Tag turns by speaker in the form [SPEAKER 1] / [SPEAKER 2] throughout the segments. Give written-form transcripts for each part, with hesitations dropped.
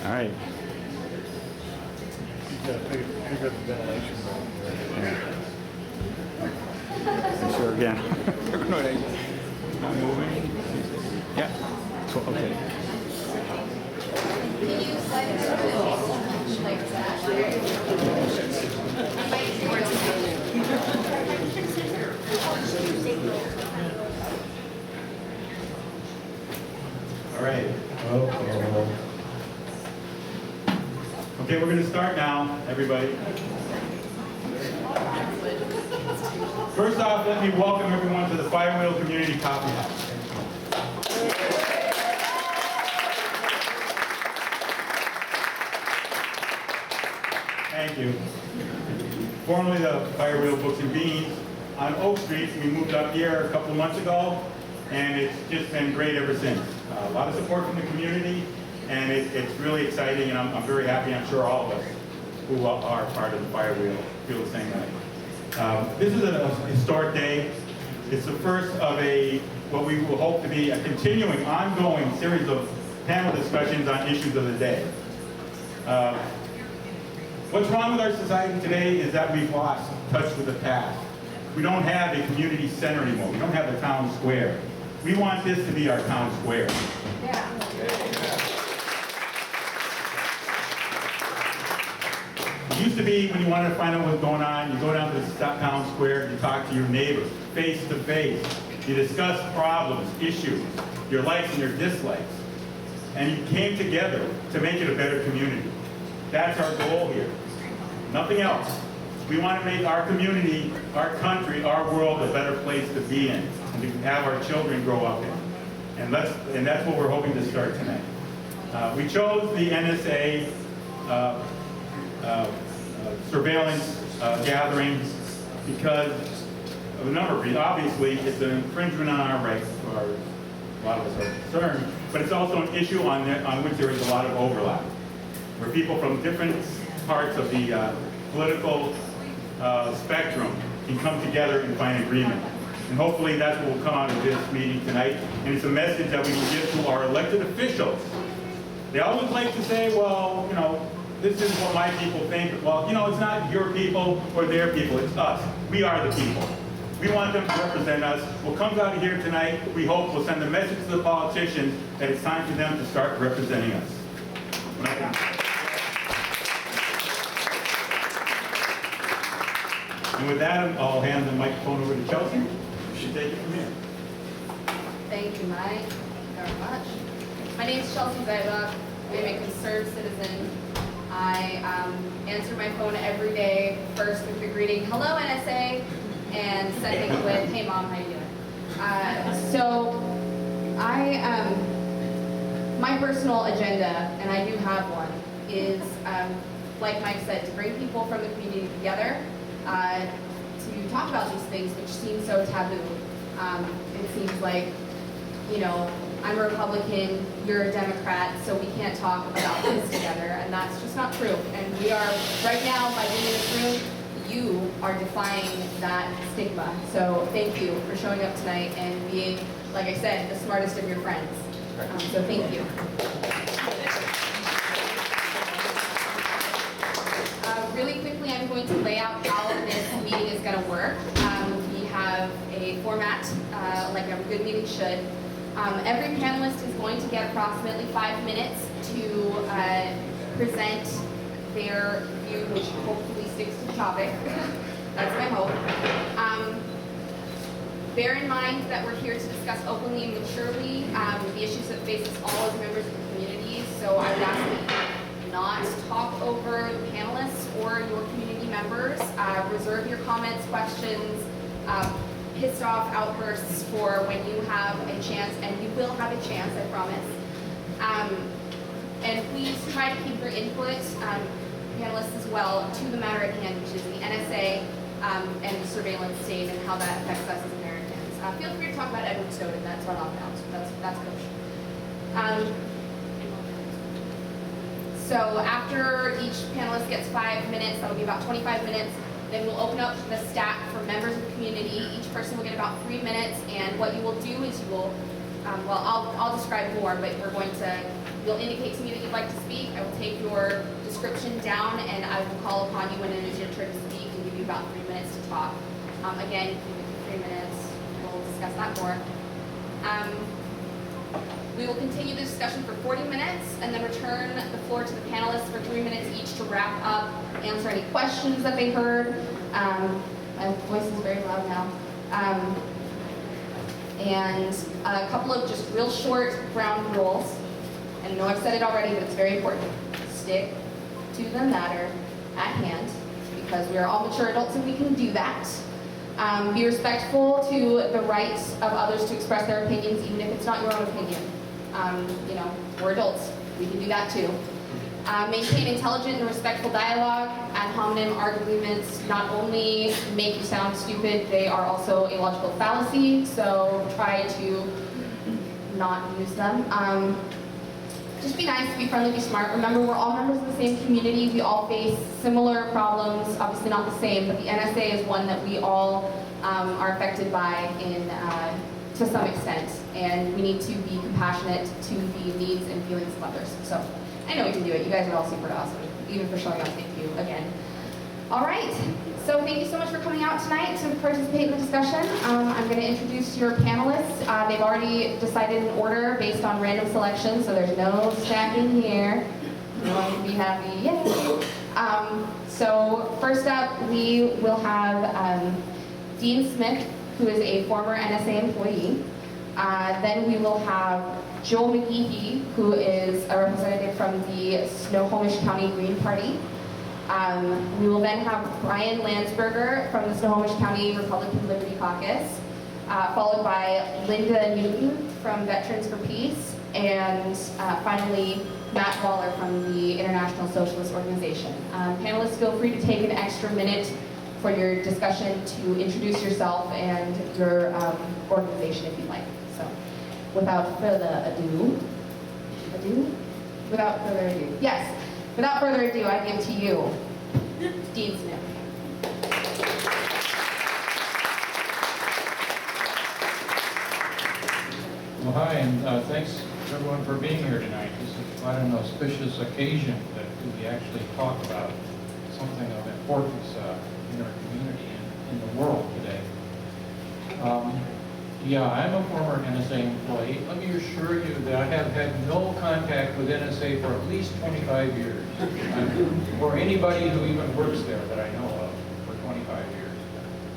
[SPEAKER 1] All right.
[SPEAKER 2] You gotta pick up the ventilation bulb.
[SPEAKER 1] Yeah. Sure again. Not moving. Yeah. So, okay.
[SPEAKER 3] Can you slide it like that?
[SPEAKER 1] All right. Okay, we're going to start now, everybody. First off, let me welcome everyone to the Firewheel Community Coffeehouse. Thank you. Formerly the Firewheel Books and Beans on Oak Street. We moved up here a couple of months ago, and it's just been great ever since. A lot of support from the community, and it's really exciting, and I'm very happy. I'm sure all of us who are part of the Firewheel feel the same way. This is a historic day. It's the first of what we will hope to be a continuing, ongoing series of panel discussions on issues of the day. What's wrong with our society today is that we've lost touch with the past. We don't have a community center anymore. We don't have the town square. We want this to be our town square.
[SPEAKER 3] Yeah.
[SPEAKER 1] It used to be when you wanted to find out what's going on, you go down to the town square, you talk to your neighbors face to face. You discuss problems, issues, your likes and your dislikes. And you came together to make it a better community. That's our goal here. Nothing else. We want to make our community, our country, our world a better place to be in and to have our children grow up in. And that's what we're hoping to start tonight. We chose the NSA surveillance gathering because of a number of reasons. Obviously, it's an infringement on our rights, as far as a lot of us are concerned, but it's also an issue on which there is a lot of overlap, where people from different parts of the political spectrum can come together and find agreement. And hopefully that's what will come out of this meeting tonight. And it's a message that we can give to our elected officials. They always like to say, well, you know, this is what my people think. Well, you know, it's not your people or their people, it's us. We are the people. We want them to represent us. What comes out of here tonight, we hope will send a message to the politicians that it's time for them to start representing us. And with that, I'll hand the microphone over to Chelsea. She should take it from here.
[SPEAKER 3] Thank you, Mike, very much. My name is Chelsea Zybach. I'm a concerned citizen. I answer my phone every day, first with the greeting, hello NSA, and second with, hey mom, how you doing? My personal agenda, and I do have one, is, like Mike said, to bring people from the community together, to talk about these things which seem so taboo. It seems like, you know, I'm a Republican, you're a Democrat, so we can't talk about this together, and that's just not true. And we are, right now, by being in this room, you are defying that stigma. So thank you for showing up tonight and being, like I said, the smartest of your friends. So thank you. Really quickly, I'm going to lay out how this meeting is going to work. We have a format, like every good meeting should. Every panelist is going to get approximately 5 minutes to present their view, which hopefully sticks to the topic. That's my hope. Bear in mind that we're here to discuss openly and maturely the issues that face us all as members of the community. So I would ask that you not talk over the panelists or your community members. Reserve your comments, questions, pissed off outbursts for when you have a chance, and you will have a chance, I promise. And please try to keep your input, panelists as well, to the matter at hand, which is the NSA and the surveillance state and how that affects us as Americans. Feel free to talk about Edward Snowden, that's not off now, so that's kosher. So after each panelist gets 5 minutes, that'll be about 25 minutes, then we'll open up the stack for members of the community. Each person will get about 3 minutes, and what you will do is you will, well, I'll describe more, but you'll indicate to me that you'd like to speak. I will take your description down, and I will call upon you when it is your turn to speak and give you about 3 minutes to talk. Again, 3 minutes, we'll discuss that more. We will continue the discussion for 40 minutes and then return the floor to the panelists for 3 minutes each to wrap up, answer any questions that they heard. My voice is very loud now. And a couple of just real short ground rules. And I know I've said it already, but it's very important. Stick to the matter at hand, because we are all mature adults and we can do that. Be respectful to the rights of others to express their opinions, even if it's not your own opinion. You know, we're adults. We can do that too. Maintain intelligent and respectful dialogue. Ad hominem arguments not only make you sound stupid, they are also a logical fallacy, so try to not use them. Just be nice, be friendly, be smart. Remember, we're all members of the same community. We all face similar problems, obviously not the same, but the NSA is one that we all are affected by to some extent, and we need to be compassionate to the needs and feelings of others. So I know we can do it. You guys are all super awesome, even for showing up. Thank you again. All right, so thank you so much for coming out tonight to participate in the discussion. I'm going to introduce your panelists. They've already decided an order based on random selection, so there's no stacking here. Everyone can be happy. Yay! So first up, we will have Dean Smith, who is a former NSA employee. Then we will have Joel McGehee, who is a representative from the Snohomish County Green Party. We will then have Brian Landsberger from the Snohomish County Republican Liberty Caucus, followed by Linda Newton from Veterans for Peace, and finally Matt Waller from the International Socialist Organization. Panelists, feel free to take an extra minute for your discussion to introduce yourself and your organization if you'd like. So, without further ado, yes. Without further ado, I give to you, Dean Smith.
[SPEAKER 4] Well, hi, and thanks everyone for being here tonight. This is quite an auspicious occasion that we actually talk about something of importance in our community and in the world today. Yeah, I'm a former NSA employee. Let me assure you that I have had no contact with NSA for at least 25 years. Or anybody who even works there that I know of for 25 years.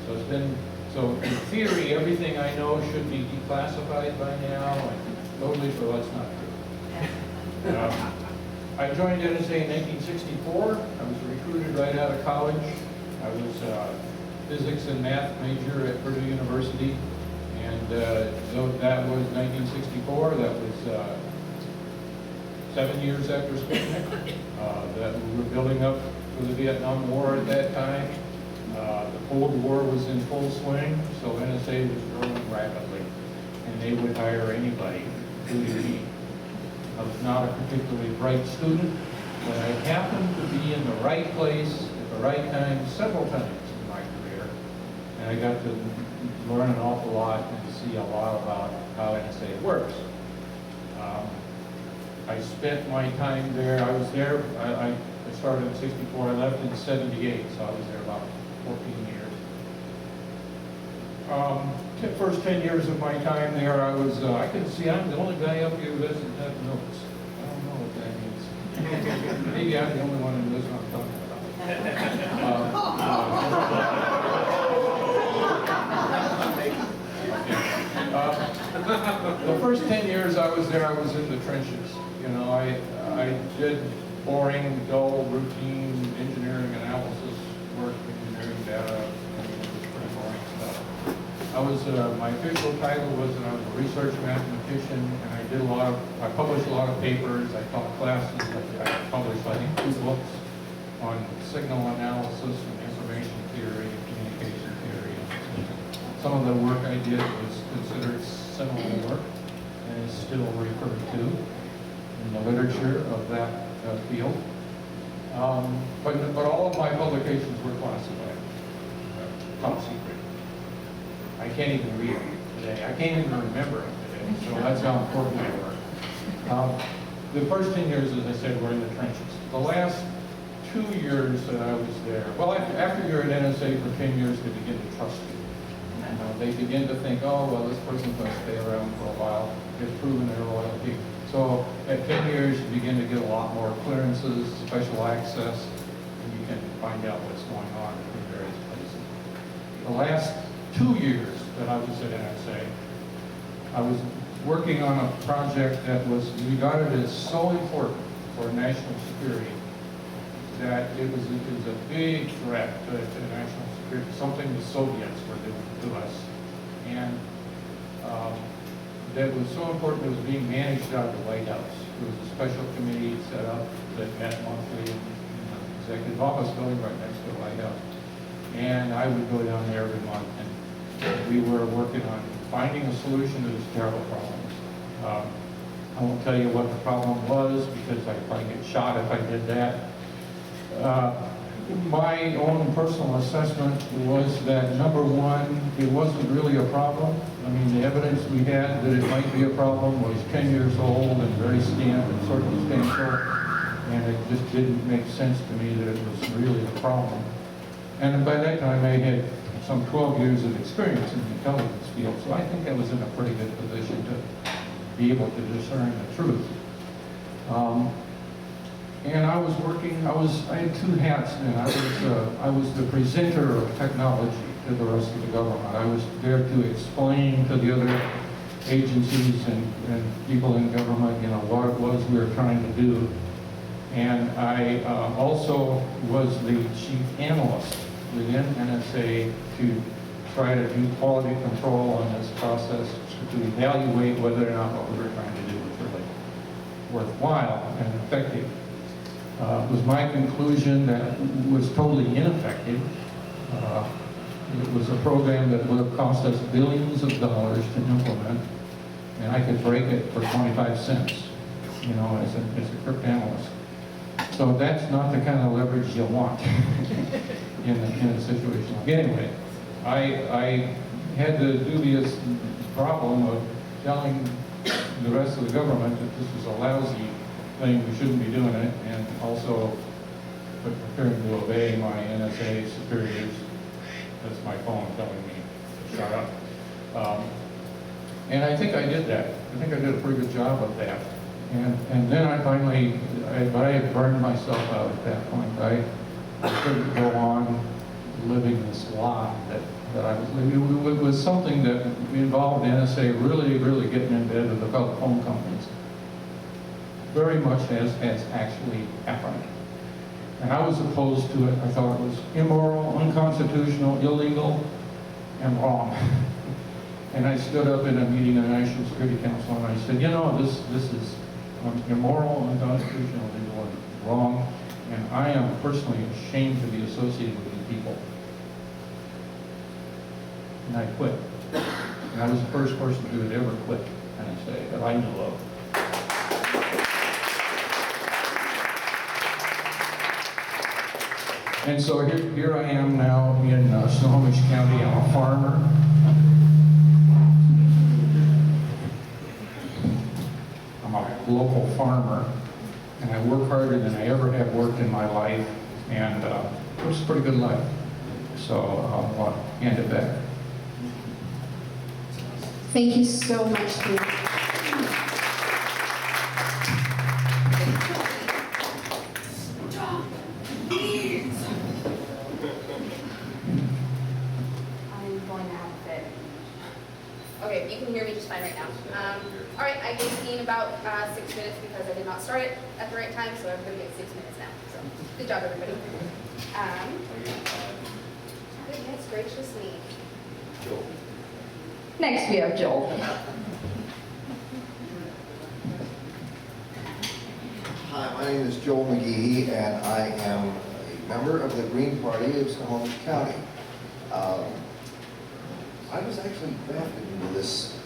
[SPEAKER 4] So it's been, so in theory, everything I know should be declassified by now, and totally sure that's not true. I joined NSA in 1964. I was recruited right out of college. I was a physics and math major at Purdue University. And that was 1964. That was 7 years after Sputnik. That we were building up for the Vietnam War at that time. The Cold War was in full swing, so NSA was growing rapidly. And they would hire anybody, including me. I was not a particularly bright student, but I happened to be in the right place at the right time several times in my career. And I got to learn an awful lot and see a lot about how NSA works. I spent my time there. I was there, I started in 64, I left in 78, so I was there about 14 years. The first 10 years of my time there, I was, I can see I'm the only guy up here who doesn't have notes. I don't know what that means. Maybe I'm the only one who knows what I'm talking about. The first 10 years I was there, I was in the trenches. You know, I did boring, dull, routine engineering analysis work, engineering data, and it was pretty boring stuff. I was, my official title was that I was a research mathematician, and I published a lot of papers, I taught classes, I published, I think, 2 books on signal analysis and information theory and communication theory. Some of the work I did was considered seminal work and is still referred to in the literature of that field. But all of my publications were classified, top secret. I can't even read them today. I can't even remember them today, so that's how important they were. The first 10 years, as I said, were in the trenches. 2 years that I was there, well, after you're at NSA for 10 years, they begin to trust you. You know, they begin to think, oh, well, this person's going to stay around for a while. They've proven their loyalty. So at 10 years, you begin to get a lot more clearances, special access, and you can find out what's going on in various places. The last 2 years that I was at NSA, I was working on a project that was regarded as so important for national security that it was a big threat to national security, something the Soviets were doing to us. And that was so important it was being managed out of the White House. There was a special committee set up that met monthly in the executive office building right next to the White House. And I would go down there every month, and we were working on finding a solution to this terrible problem. I won't tell you what the problem was because I'd probably get shot if I did that. My own personal assessment was that, number one, it wasn't really a problem. I mean, the evidence we had that it might be a problem was 10 years old and very scant and circumstantial, and it just didn't make sense to me that it was really a problem. And by that time, I had some 12 years of experience in the intelligence field, so I think I was in a pretty good position to be able to discern the truth. And I was working, I had two hats then. I was the presenter of technology to the rest of the government. I was there to explain to the other agencies and people in government, you know, what it was we were trying to do. And I also was the chief analyst within NSA to try to do quality control on this process, to evaluate whether or not what we were trying to do was really worthwhile and effective. It was my conclusion that it was totally ineffective. It was a program that would have cost us billions of dollars to implement, and I could break it for 25 cents, you know, as a cryptanalyst. So that's not the kind of leverage you want in a situation. Anyway, I had the dubious problem of telling the rest of the government that this was a lousy thing, we shouldn't be doing it, and also preparing to obey my NSA superiors. That's my phone telling me to shut up. And I think I did that. I think I did a pretty good job of that. And then I finally, but I had burned myself out at that point. I couldn't go on living this lie that I was living. It was something that involved NSA really, really getting in bed with the phone companies. Very much as has actually happened. And I was opposed to it. I thought it was immoral, unconstitutional, illegal, and wrong. And I stood up in a meeting of the National Security Council and I said, you know, this is immoral, unconstitutional, illegal, and wrong, and I am personally ashamed to be associated with these people. And I quit. And I was the first person who had ever quit NSA that I knew of. And so here I am now in Snohomish County. I'm a farmer. I'm a local farmer, and I work harder than I ever have worked in my life, and it was a pretty good life. So I'll hand it back.
[SPEAKER 3] Thank you so much, Steve. I'm going to have a fit. Okay, you can hear me just fine right now. All right, I gave Dean about 6 minutes because I did not start it at the right time, so everybody gets 6 minutes now. So good job, everybody. Goodness gracious me. Next, we have Joel.
[SPEAKER 5] Hi, my name is Joel McGee, and I am a member of the Green Party of Snohomish County. I was actually drafted into this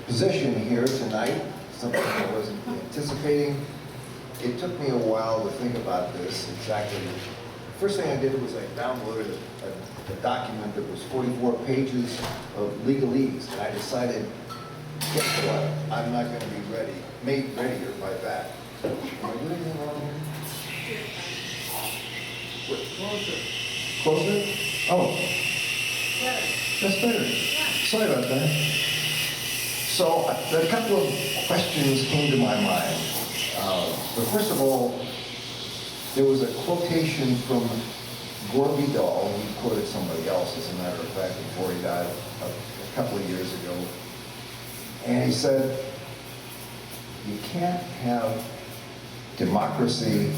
[SPEAKER 5] position here tonight, something I wasn't anticipating. It took me a while to think about this exactly. The first thing I did was I downloaded a document that was 44 pages of legalese, and I decided, guess what, I'm not going to be made readier by that. Am I doing anything wrong here? Closer? Oh, that's better. Sorry about that. So a couple of questions came to my mind. But first of all, there was a quotation from Gore Vidal. He quoted somebody else, as a matter of fact, before he died a couple of years ago. And he said, you can't have democracy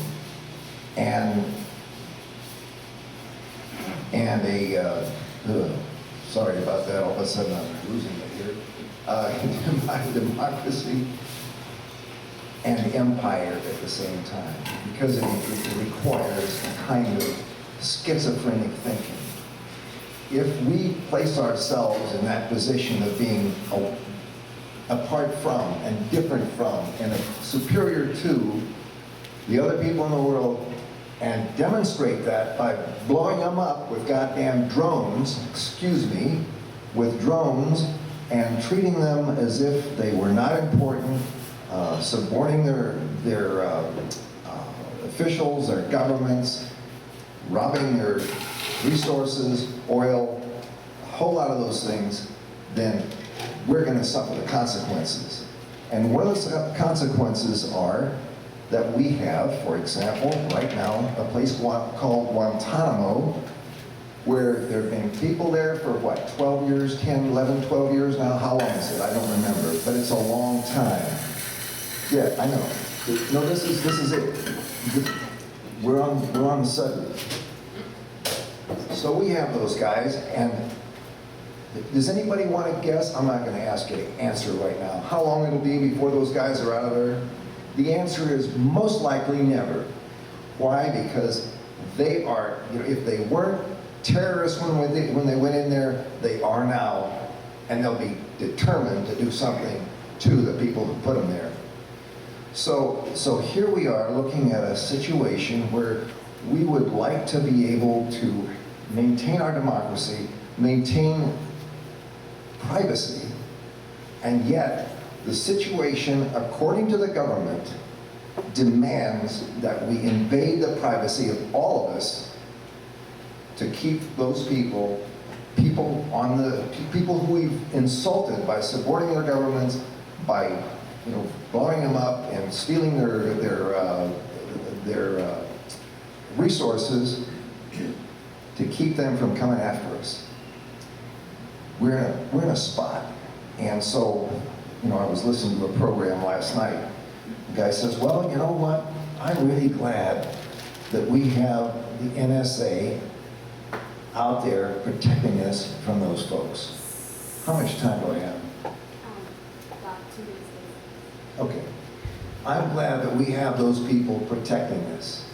[SPEAKER 5] and sorry about that, all of a sudden I'm losing it here. Democracy and empire at the same time, because it requires a kind of schizophrenic thinking. If we place ourselves in that position of being apart from and different from and superior to the other people in the world, and demonstrate that by blowing them up with goddamn drones, with drones, and treating them as if they were not important, suborning their officials, their governments, robbing their resources, oil, a whole lot of those things, then we're going to suffer the consequences. And one of the consequences are that we have, for example, right now, a place called Guantanamo, where there have been people there for what, 12 years, 10, 11, 12 years now? How long is it? I don't remember, but it's a long time. Yeah, I know. No, this is it. We're on the subject. So we have those guys, and does anybody want to guess? I'm not going to ask you to answer right now. How long it'll be before those guys are out of there? The answer is most likely never. Why? Because they are, if they weren't terrorists when they went in there, they are now, and they'll be determined to do something to the people who put them there. So here we are looking at a situation where we would like to be able to maintain our democracy, maintain privacy, and yet the situation, according to the government, demands that we invade the privacy of all of us to keep those people who we've insulted by supporting their governments, by blowing them up and stealing their resources, to keep them from coming after us. We're in a spot, and so I was listening to a program last night. The guy says, well, you know what? I'm really glad that we have the NSA out there protecting us from those folks. How much time do I have?
[SPEAKER 3] About 2 minutes.
[SPEAKER 5] Okay. I'm glad that we have those people protecting us.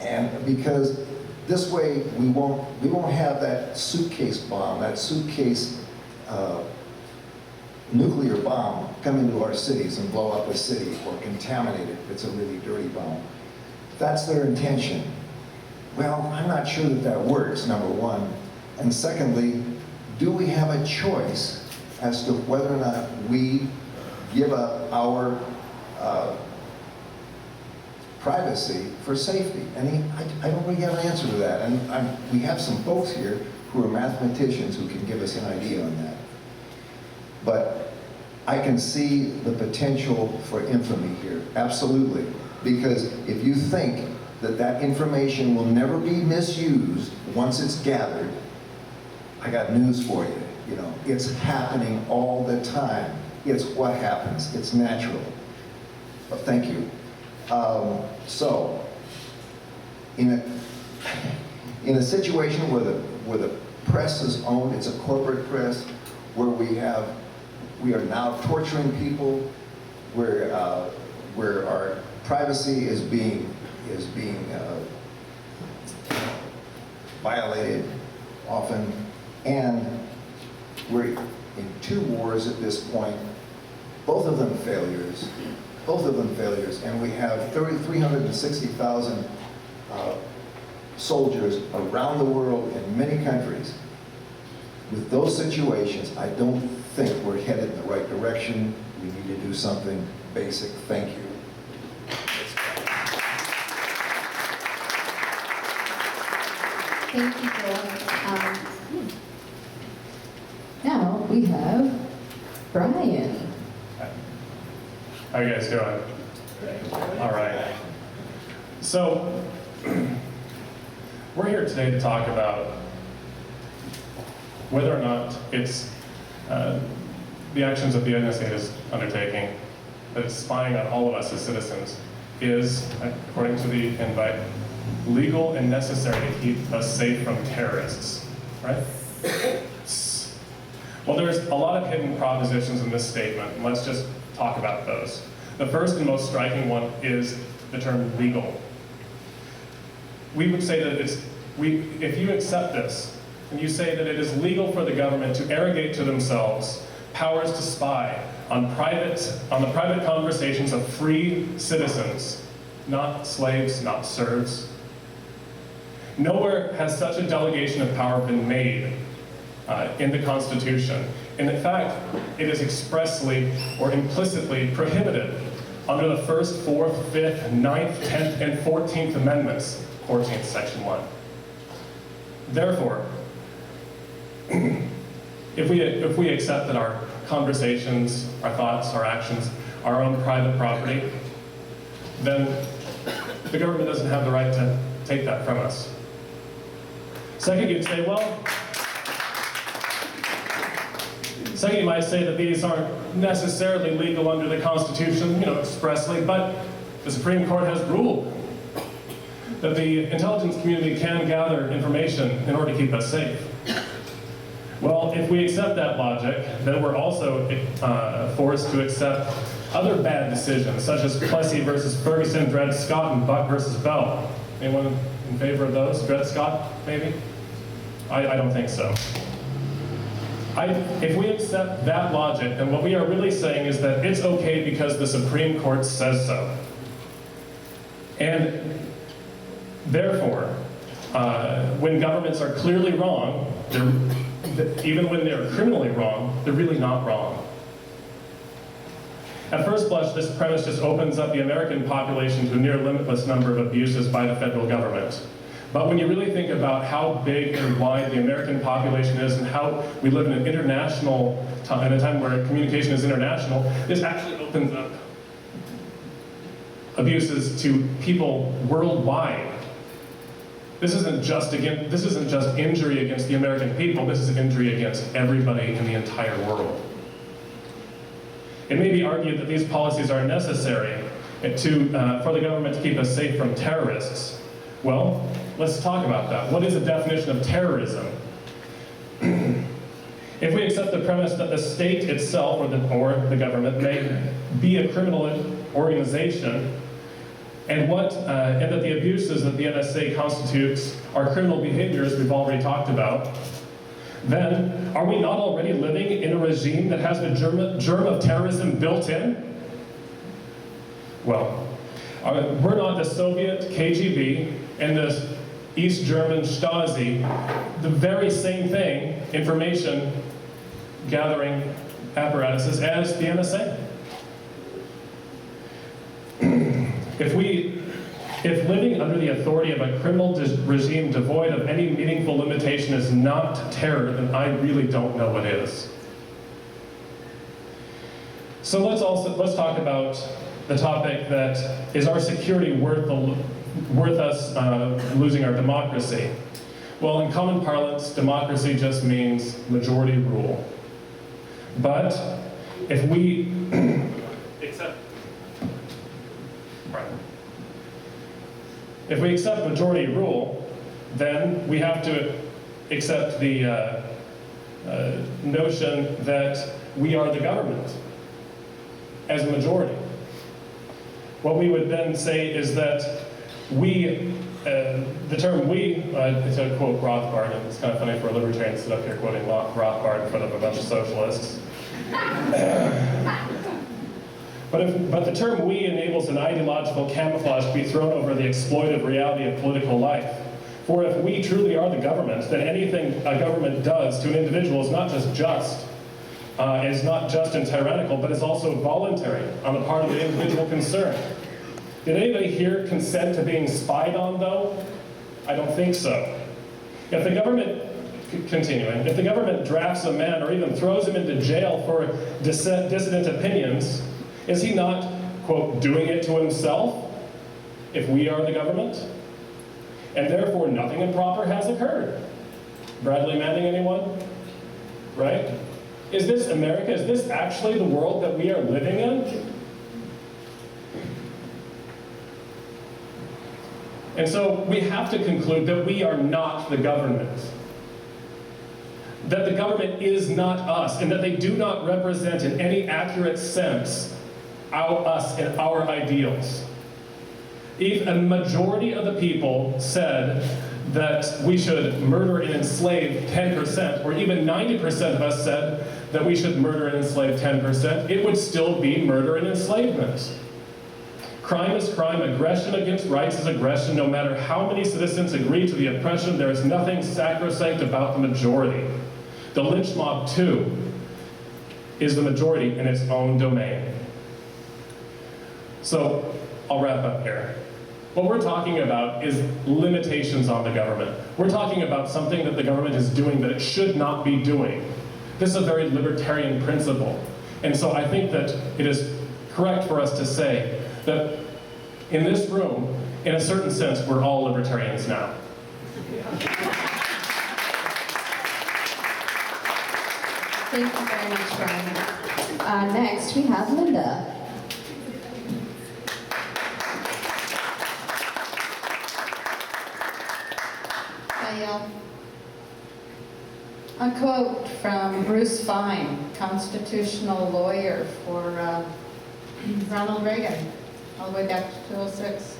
[SPEAKER 5] And because this way we won't have that suitcase bomb, that suitcase nuclear bomb come into our cities and blow up a city or contaminate it if it's a really dirty bomb. That's their intention. Well, I'm not sure that works, number one. And secondly, do we have a choice as to whether or not we give up our privacy for safety? And I don't really have an answer to that. And we have some folks here who are mathematicians who can give us an idea on that. But I can see the potential for infamy here, absolutely. Because if you think that information will never be misused once it's gathered, I got news for you. It's happening all the time. It's what happens. It's natural. But thank you. So, in a situation where the press is owned, it's a corporate press, where we are now torturing people, where our privacy is being violated often, and we're in 2 wars at this point, both of them failures, and we have 360,000 soldiers around the world in many countries. With those situations, I don't think we're headed in the right direction. We need to do something basic. Thank you.
[SPEAKER 3] Thank you, Joel.
[SPEAKER 6] Now we have Brian.
[SPEAKER 7] How you guys doing? All right. So, we're here today to talk about whether or not it's the actions that the NSA is undertaking, that it's spying on all of us as citizens, is, according to the invite, legal and necessary to keep us safe from terrorists, right? Well, there's a lot of hidden propositions in this statement, and let's just talk about those. The first and most striking one is the term legal. We would say that if you accept this, and you say that it is legal for the government to arrogate to themselves powers to spy on the private conversations of free citizens, not slaves, not serfs. Nowhere has such a delegation of power been made in the Constitution. And in fact, it is expressly or implicitly prohibited under the 1st, 4th, 5th, 9th, 10th, and 14th Amendments, 14th, Section 1. Therefore, if we accept that our conversations, our thoughts, our actions, are our own private property, then the government doesn't have the right to take that from us. Second, you'd say, well, second, you might say that these aren't necessarily legal under the Constitution, expressly, but the Supreme Court has ruled that the intelligence community can gather information in order to keep us safe. Well, if we accept that logic, then we're also forced to accept other bad decisions, such as Plessy versus Ferguson, Dred Scott, and Buck versus Bell. Anyone in favor of those? Dred Scott, maybe? I don't think so. If we accept that logic, then what we are really saying is that it's okay because the Supreme Court says so. And therefore, when governments are clearly wrong, even when they're criminally wrong, they're really not wrong. At first blush, this premise just opens up the American population to a near limitless number of abuses by the federal government. But when you really think about how big and wide the American population is and how we live in an international time, in a time where communication is international, this actually opens up abuses to people worldwide. This isn't just injury against the American people, this is injury against everybody in the entire world. It may be argued that these policies are necessary for the government to keep us safe from terrorists. Well, let's talk about that. What is the definition of terrorism? If we accept the premise that the state itself or the government may be a criminal organization, and that the abuses that the NSA constitutes are criminal behaviors we've already talked about, then are we not already living in a regime that has the germ of terrorism built in? Well, we're not the Soviet KGB and the East German Stasi, the very same thing, information gathering apparatuses as the NSA. If living under the authority of a criminal regime devoid of any meaningful limitation is not terror, then I really don't know what is. So let's talk about the topic that is our security worth us losing our democracy. Well, in common parlance, democracy just means majority rule. But if we If we accept majority rule, then we have to accept the notion that we are the government as a majority. What we would then say is that we, the term we, to quote Rothbard, and it's kind of funny for a libertarian to sit up here quoting Rothbard in front of a bunch of socialists. But the term we enables an ideological camouflage to be thrown over the exploitive reality of political life. For if we truly are the government, then anything a government does to an individual is not just and tyrannical, but is also voluntary on the part of the individual concerned. Did anybody here consent to being spied on, though? I don't think so. If the government, continuing, if the government drafts a man or even throws him into jail for dissident opinions, is he not, quote, doing it to himself if we are the government? And therefore nothing improper has occurred. Bradley Manning, anyone? Right? Is this America? Is this actually the world that we are living in? And so we have to conclude that we are not the government. That the government is not us, and that they do not represent in any accurate sense us and our ideals. If a majority of the people said that we should murder and enslave 10%, or even 90% of us said that we should murder and enslave 10%, it would still be murder and enslavement. Crime is crime, aggression against rights is aggression. No matter how many citizens agree to the oppression, there is nothing sacrosanct about the majority. The lynch mob, too, is the majority in its own domain. So, I'll wrap up here. What we're talking about is limitations on the government. We're talking about something that the government is doing that it should not be doing. This is a very libertarian principle. And so I think that it is correct for us to say that in this room, in a certain sense, we're all libertarians now.
[SPEAKER 6] Thank you very much, Brian. Next, we have Linda. A quote from Bruce Fine, constitutional lawyer for Ronald Reagan, all the way back to 2006.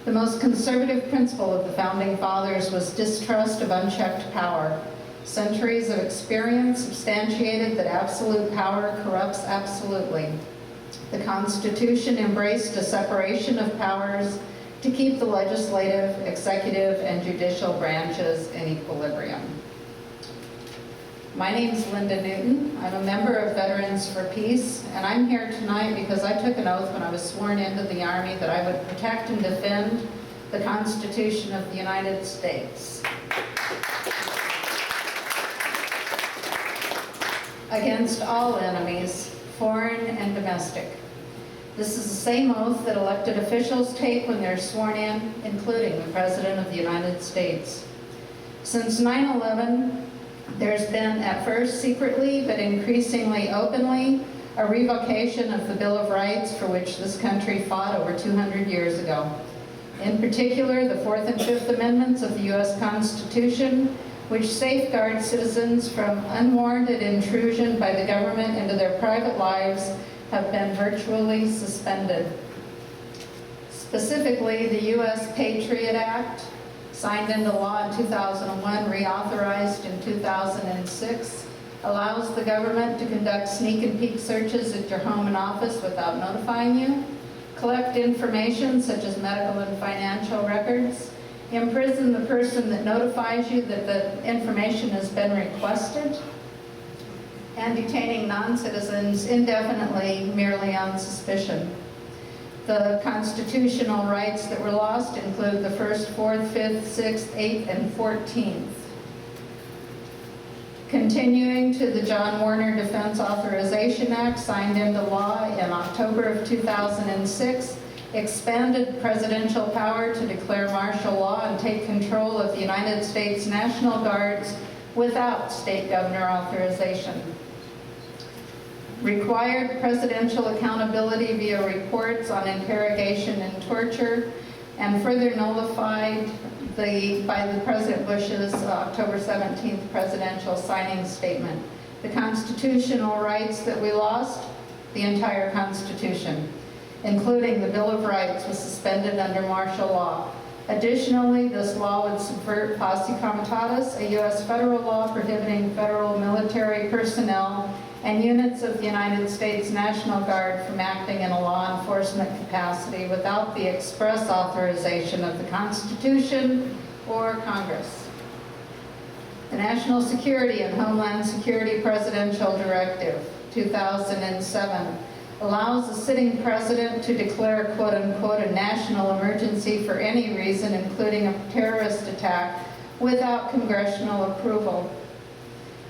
[SPEAKER 6] The most conservative principle of the Founding Fathers was distrust of unchecked power. Centuries of experience substantiated that absolute power corrupts absolutely. The Constitution embraced a separation of powers to keep the legislative, executive, and judicial branches in equilibrium. My name is Linda Newton. I'm a member of Veterans for Peace, and I'm here tonight because I took an oath when I was sworn into the Army that I would protect and defend the Constitution of the United States against all enemies, foreign and domestic. This is the same oath that elected officials take when they're sworn in, including the President of the United States. Since 9/11, there's been, at first secretly, but increasingly openly, a revocation of the Bill of Rights for which this country fought over 200 years ago. In particular, the Fourth and Fifth Amendments of the U.S. Constitution, which safeguard citizens from unwarranted intrusion by the government into their private lives, have been virtually suspended. Specifically, the U.S. Patriot Act, signed into law in 2001, reauthorized in 2006, allows the government to conduct sneak and peek searches at your home and office without notifying you, collect information such as medical and financial records, imprison the person that notifies you that the information has been requested, and detaining non-citizens indefinitely merely on suspicion. The constitutional rights that were lost include the 1st, 4th, 5th, 6th, 8th, and 14th. Continuing to the John Warner Defense Authorization Act, signed into law in October of 2006, expanded presidential power to declare martial law and take control of the United States National Guards without state governor authorization. Required presidential accountability via reports on interrogation and torture, and further nullified by the President Bush's October 17th presidential signing statement. The constitutional rights that we lost, the entire Constitution, including the Bill of Rights, was suspended under martial law. Additionally, this law would subvert posse comitatus, a U.S. federal law prohibiting federal military personnel and units of the United States National Guard from acting in a law enforcement capacity without the express authorization of the Constitution or Congress. The National Security and Homeland Security Presidential Directive, 2007, allows the sitting president to declare, quote unquote, a national emergency for any reason, including a terrorist attack, without congressional approval.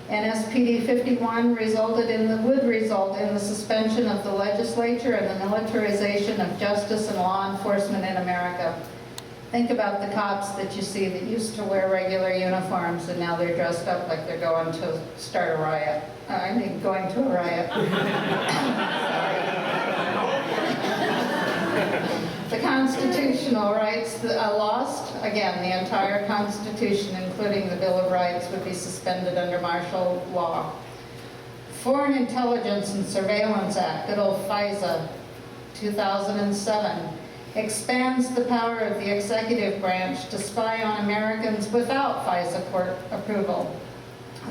[SPEAKER 6] NSPD 51 would result in the suspension of the legislature and the militarization of justice and law enforcement in America. Think about the cops that you see that used to wear regular uniforms and now they're dressed up like they're going to start a riot. Going to a riot. The constitutional rights lost, again, the entire Constitution, including the Bill of Rights, would be suspended under martial law. Foreign Intelligence and Surveillance Act, good old FISA, 2007, expands the power of the executive branch to spy on Americans without FISA court approval,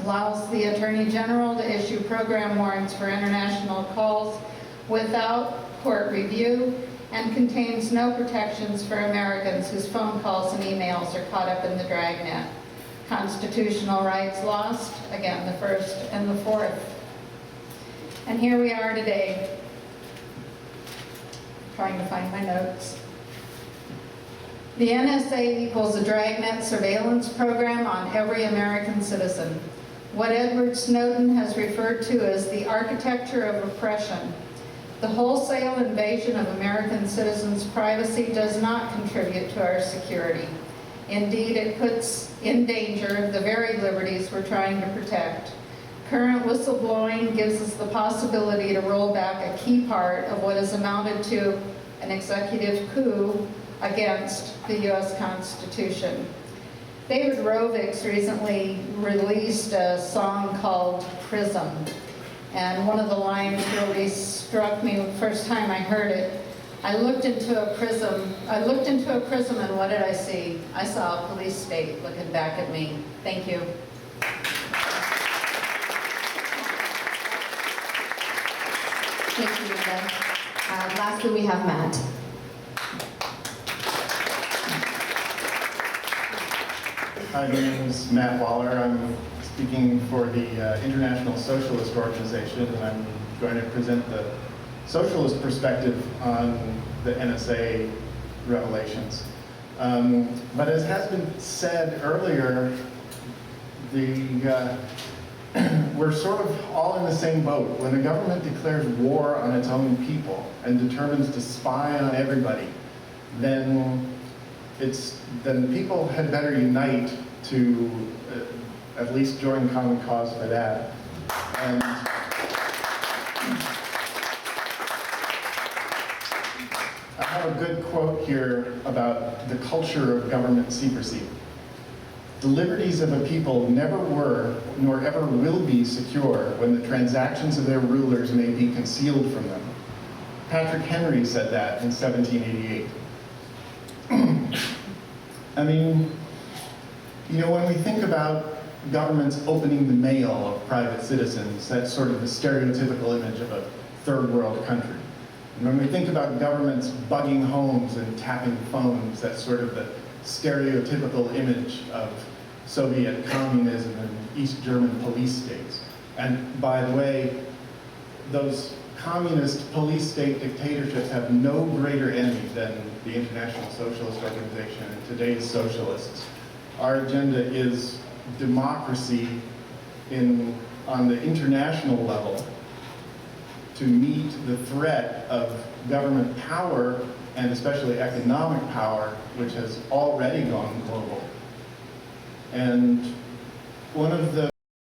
[SPEAKER 6] allows the Attorney General to issue program warrants for international calls without court review, and contains no protections for Americans whose phone calls and emails are caught up in the dragnet. Constitutional rights lost, again, the first and the fourth. And here we are today, trying to find my notes. The NSA equals a dragnet surveillance program on every American citizen. What Edward Snowden has referred to as the architecture of oppression. The wholesale invasion of American citizens' privacy does not contribute to our security. Indeed, it puts in danger the very liberties we're trying to protect. Current whistleblowing gives us the possibility to roll back a key part of what has amounted to an executive coup against the U.S. Constitution. David Rovix recently released a song called Prism. And one of the lines really struck me the first time I heard it. I looked into a prism, and what did I see? I saw a police state looking back at me. Thank you.
[SPEAKER 3] Thank you, Linda. Lastly, we have Matt.
[SPEAKER 2] Hi, my name is Matt Waller. I'm speaking for the International Socialist Organization, and I'm going to present the socialist perspective on the NSA revelations. But as has been said earlier, we're sort of all in the same boat. When the government declares war on its own people and determines to spy on everybody, then people had better unite to at least join common cause for that. And I have a good quote here about the culture of government secrecy. The liberties of a people never were, nor ever will be secure when the transactions of their rulers may be concealed from them. Patrick Henry said that in 1788. I mean, you know, when we think about governments opening the mail of private citizens, that's sort of the stereotypical image of a third world country. And when we think about governments bugging homes and tapping phones, that's sort of the stereotypical image of Soviet communism and East German police states. And by the way, those communist police state dictatorships have no greater enemy than the International Socialist Organization and today's socialists. Our agenda is democracy on the international level to meet the threat of government power, and especially economic power, which has already gone global. And one of the